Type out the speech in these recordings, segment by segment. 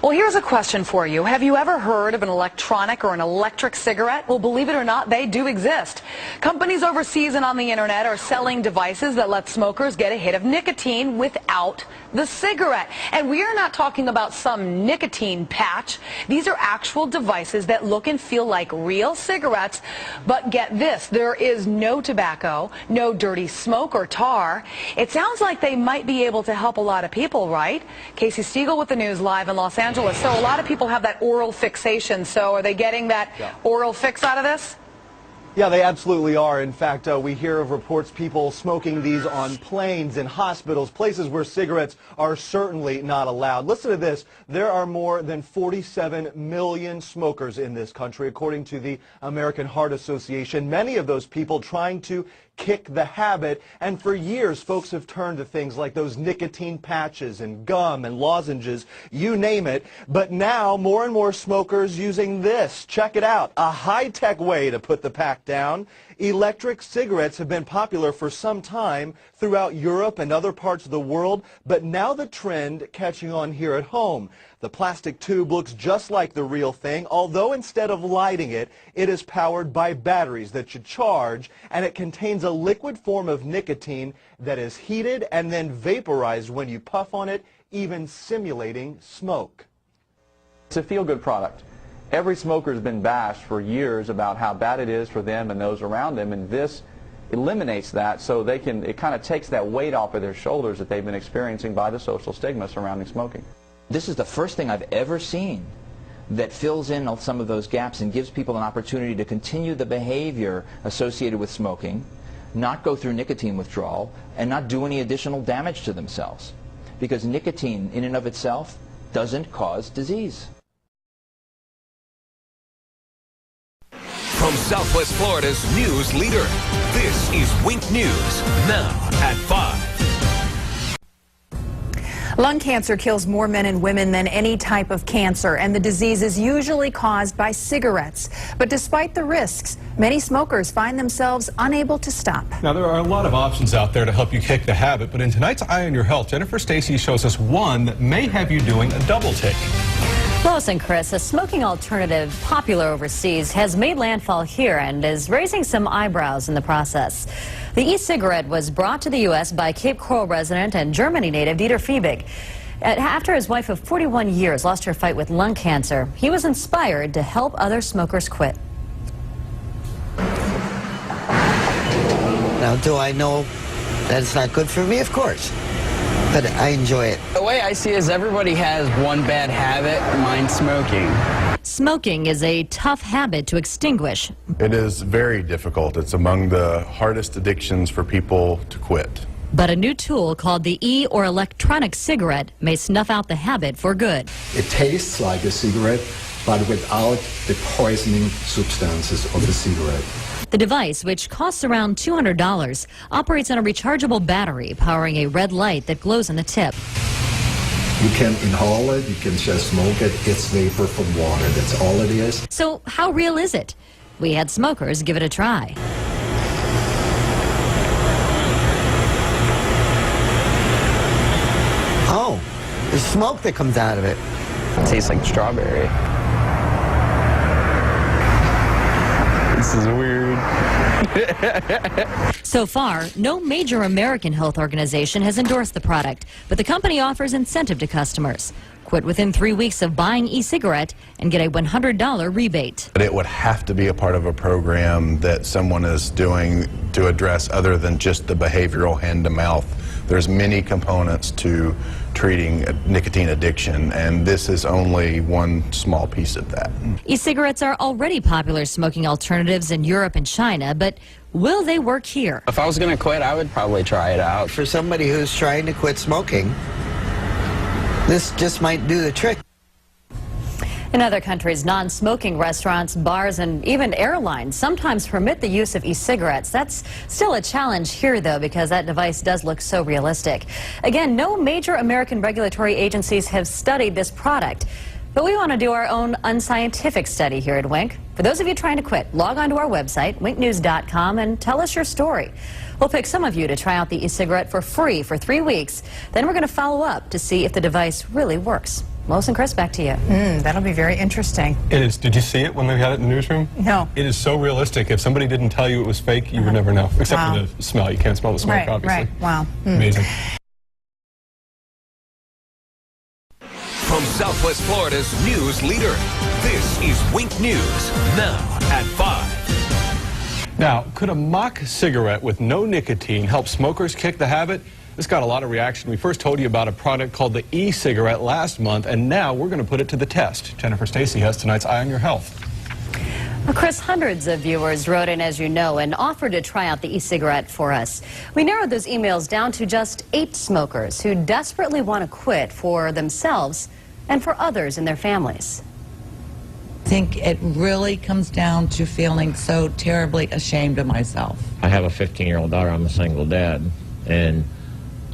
Well, here's a question for you. Have you ever heard of an electronic or an electric cigarette? Well, believe it or not, they do exist. Companies overseas and on the internet are selling devices that let smokers get a hit of nicotine without the cigarette. And we are not talking about some nicotine patch. These are actual devices that look and feel like real cigarettes. But get this, there is no tobacco, no dirty smoke or tar. It sounds like they might be able to help a lot of people, right? Casey Stiegel with the news live in Los Angeles. So a lot of people have that oral fixation. So are they getting that oral fix out of this? Yeah, they absolutely are. In fact, we hear of reports people smoking these on planes, in hospitals, places where cigarettes are certainly not allowed. Listen to this. There are more than 47 million smokers in this country, according to the American Heart Association. Many of those people trying to kick the habit, and for years folks have turned to things like those nicotine patches and gum and lozenges, you name it. But now more and more smokers using this. Check it out, a high-tech way to put the pack down. Electric cigarettes have been popular for some time throughout Europe and other parts of the world, but now the trend catching on here at home. The plastic tube looks just like the real thing, although instead of lighting it, it is powered by batteries that you charge, and it contains a liquid form of nicotine that is heated and then vaporized when you puff on it, even simulating smoke. It's a feel-good product. Every smoker has been bashed for years about how bad it is for them and those around them, and this eliminates that, so it kind of takes that weight off of their shoulders that they've been experiencing by the social stigma surrounding smoking. This is the first thing I've ever seen that fills in some of those gaps and gives people an opportunity to continue the behavior associated with smoking, not go through nicotine withdrawal, and not do any additional damage to themselves. Because nicotine in and of itself doesn't cause disease. From Southwest Florida's news leader, this is Wink News, now at 5. Lung cancer kills more men and women than any type of cancer, and the disease is usually caused by cigarettes. But despite the risks, many smokers find themselves unable to stop. Now, there are a lot of options out there to help you kick the habit, but in tonight's Eye on Your Health, Jennifer Stacy shows us one that may have you doing a double take. Lois and Chris, a smoking alternative popular overseas has made landfall here and is raising some eyebrows in the process. The e-cigarette was brought to the U.S. by Cape Coral resident and Germany native Dieter Fiebig. After his wife of 41 years lost her fight with lung cancer, he was inspired to help other smokers quit. Now, do I know that it's not good for me? Of course. But I enjoy it. The way I see it is everybody has one bad habit, mine's smoking. Smoking is a tough habit to extinguish. It is very difficult. It's among the hardest addictions for people to quit. But a new tool called the e- or electronic cigarette may snuff out the habit for good. It tastes like a cigarette, but without the poisoning substances of the cigarette. The device, which costs around $200, operates on a rechargeable battery powering a red light that glows on the tip. You can inhale it, you can just smoke it. It's vapor from water, that's all it is. So how real is it? We had smokers give it a try. Oh, there's smoke that comes out of it. It tastes like strawberry. This is weird. So far, no major American health organization has endorsed the product, but the company offers incentive to customers. Quit within 3 weeks of buying e-cigarette and get a $100 rebate. But it would have to be a part of a program that someone is doing to address other than just the behavioral hand-to-mouth. There's many components to treating nicotine addiction, and this is only one small piece of that. E-cigarettes are already popular smoking alternatives in Europe and China, but will they work here? If I was going to quit, I would probably try it out. For somebody who's trying to quit smoking, this just might do the trick. In other countries, non-smoking restaurants, bars, and even airlines sometimes permit the use of e-cigarettes. That's still a challenge here, though, because that device does look so realistic. Again, no major American regulatory agencies have studied this product. But we want to do our own unscientific study here at Wink. For those of you trying to quit, log on to our website, winknews.com, and tell us your story. We'll pick some of you to try out the e-cigarette for free for 3 weeks. Then we're going to follow up to see if the device really works. Lois and Chris, back to you. That'll be very interesting. It is. Did you see it when they had it in the newsroom? No. It is so realistic. If somebody didn't tell you it was fake, you would never know. Except Wow. for the smell. You can't smell the smoke, Right, obviously. right. Wow. Amazing. From Southwest Florida's news leader, this is Wink News, now at 5. Now, could a mock cigarette with no nicotine help smokers kick the habit? This got a lot of reaction. We first told you about a product called the e-cigarette last month, and now we're going to put it to the test. Jennifer Stacy has tonight's Eye on Your Health. Well, Chris, hundreds of viewers wrote in, as you know, and offered to try out the e-cigarette for us. We narrowed those emails down to just 8 smokers who desperately want to quit for themselves and for others in their families. I think it really comes down to feeling so terribly ashamed of myself. I have a 15-year-old daughter. I'm a single dad, and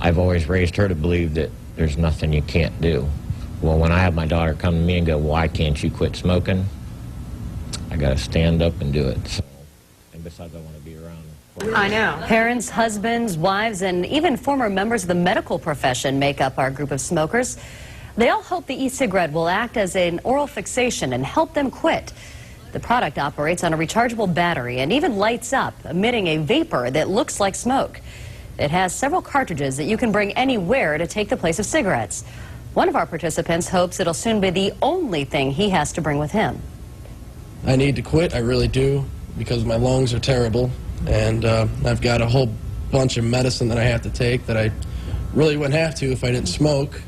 I've always raised her to believe that there's nothing you can't do. Well, when I have my daughter come to me and go, why can't you quit smoking? I got to stand up and do it. So, and besides, I want to be around. I know. Parents, husbands, wives, and even former members of the medical profession make up our group of smokers. They all hope the e-cigarette will act as an oral fixation and help them quit. The product operates on a rechargeable battery and even lights up, emitting a vapor that looks like smoke. It has several cartridges that you can bring anywhere to take the place of cigarettes. One of our participants hopes it'll soon be the only thing he has to bring with him. I need to quit, I really do, because my lungs are terrible, and I've got a whole bunch of medicine that I have to take that I really wouldn't have to if I didn't smoke.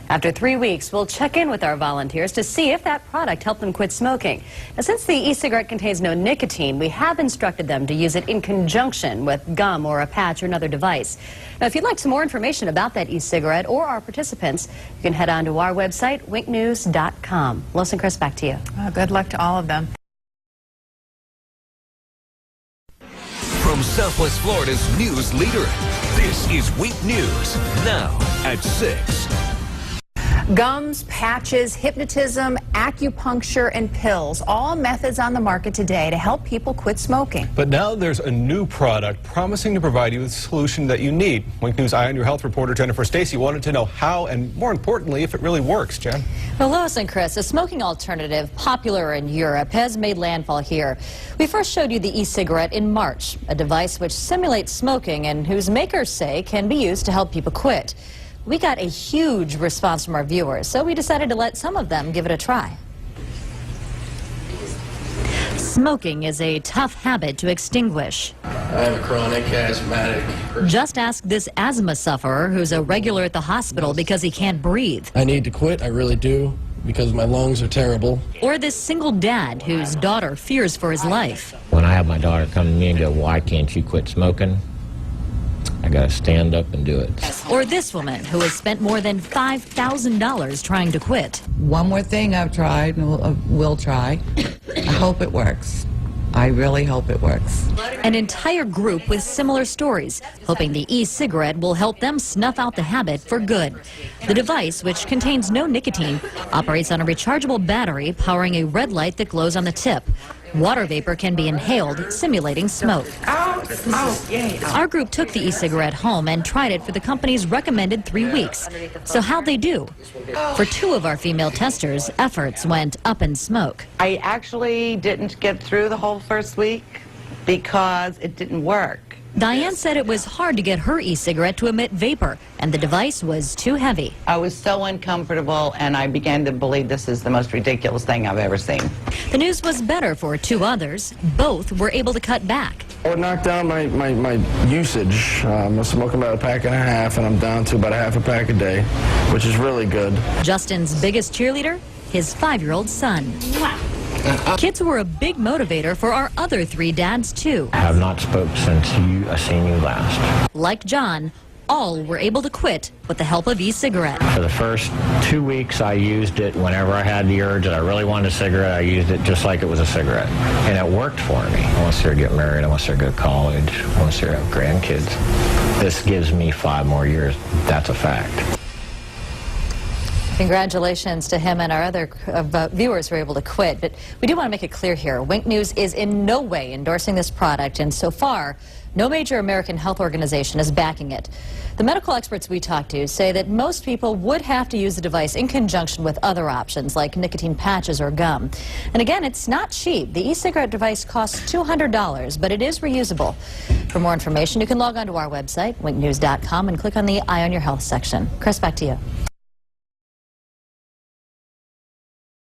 After 3 weeks, we'll check in with our volunteers to see if that product helped them quit smoking. Now, since the e-cigarette contains no nicotine, we have instructed them to use it in conjunction with gum or a patch or another device. Now, if you'd like some more information about that e-cigarette or our participants, you can head on to our website, winknews.com. Lois and Chris, back to you. Good luck to all of them. From Southwest Florida's news leader, this is Wink News, now at 6. Gums, patches, hypnotism, acupuncture, and pills, all methods on the market today to help people quit smoking. But now there's a new product promising to provide you with a solution that you need. Wink News Eye on Your Health reporter Jennifer Stacy wanted to know how and, more importantly, if it really works. Jen? Well, Lois and Chris, a smoking alternative popular in Europe has made landfall here. We first showed you the e-cigarette in March, a device which simulates smoking and whose makers say can be used to help people quit. We got a huge response from our viewers, so we decided to let some of them give it a try. Smoking is a tough habit to extinguish. I have a chronic asthmatic person. Just ask this asthma sufferer who's a regular at the hospital because he can't breathe. I need to quit, I really do, because my lungs are terrible. Or this single dad whose daughter fears for his life. When I have my daughter come to me and go, why can't you quit smoking? I got to stand up and do it. Or this woman who has spent more than $5,000 trying to quit. One more thing I've tried and will try. I hope it works. I really hope it works. An entire group with similar stories, hoping the e-cigarette will help them snuff out the habit for good. The device, which contains no nicotine, operates on a rechargeable battery powering a red light that glows on the tip. Water vapor can be inhaled, simulating smoke. Our group took the e-cigarette home and tried it for the company's recommended 3 weeks. So how'd they do? For 2 of our female testers, efforts went up in smoke. I actually didn't get through the whole first week because it didn't work. Diane said it was hard to get her e-cigarette to emit vapor, and the device was too heavy. I was so uncomfortable, and I began to believe this is the most ridiculous thing I've ever seen. The news was better for 2 others. Both were able to cut back. I would knock down my usage. I'm smoking about a pack and a half, and I'm down to about a half a pack a day, which is really good. Justin's biggest cheerleader? His 5-year-old son. Kids were a big motivator for our other 3 dads, too. I have not spoke since I seen you last. Like John, all were able to quit with the help of e-cigarette. For the first 2 weeks, I used it whenever I had the urge that I really wanted a cigarette. I used it just like it was a cigarette. And it worked for me. I want to see her get married. I want to see her go to college. I want to see her have grandkids. This gives me 5 more years. That's a fact. Congratulations to him and our other viewers who were able to quit. But we do want to make it clear here, Wink News is in no way endorsing this product, and so far, No major American health organization is backing it. The medical experts we talked to say that most people would have to use the device in conjunction with other options like nicotine patches or gum. And again, it's not cheap. The e-cigarette device costs $200, but it is reusable. For more information, you can log on to our website, winknews.com, and click on the Eye on Your Health section. Chris, back to you.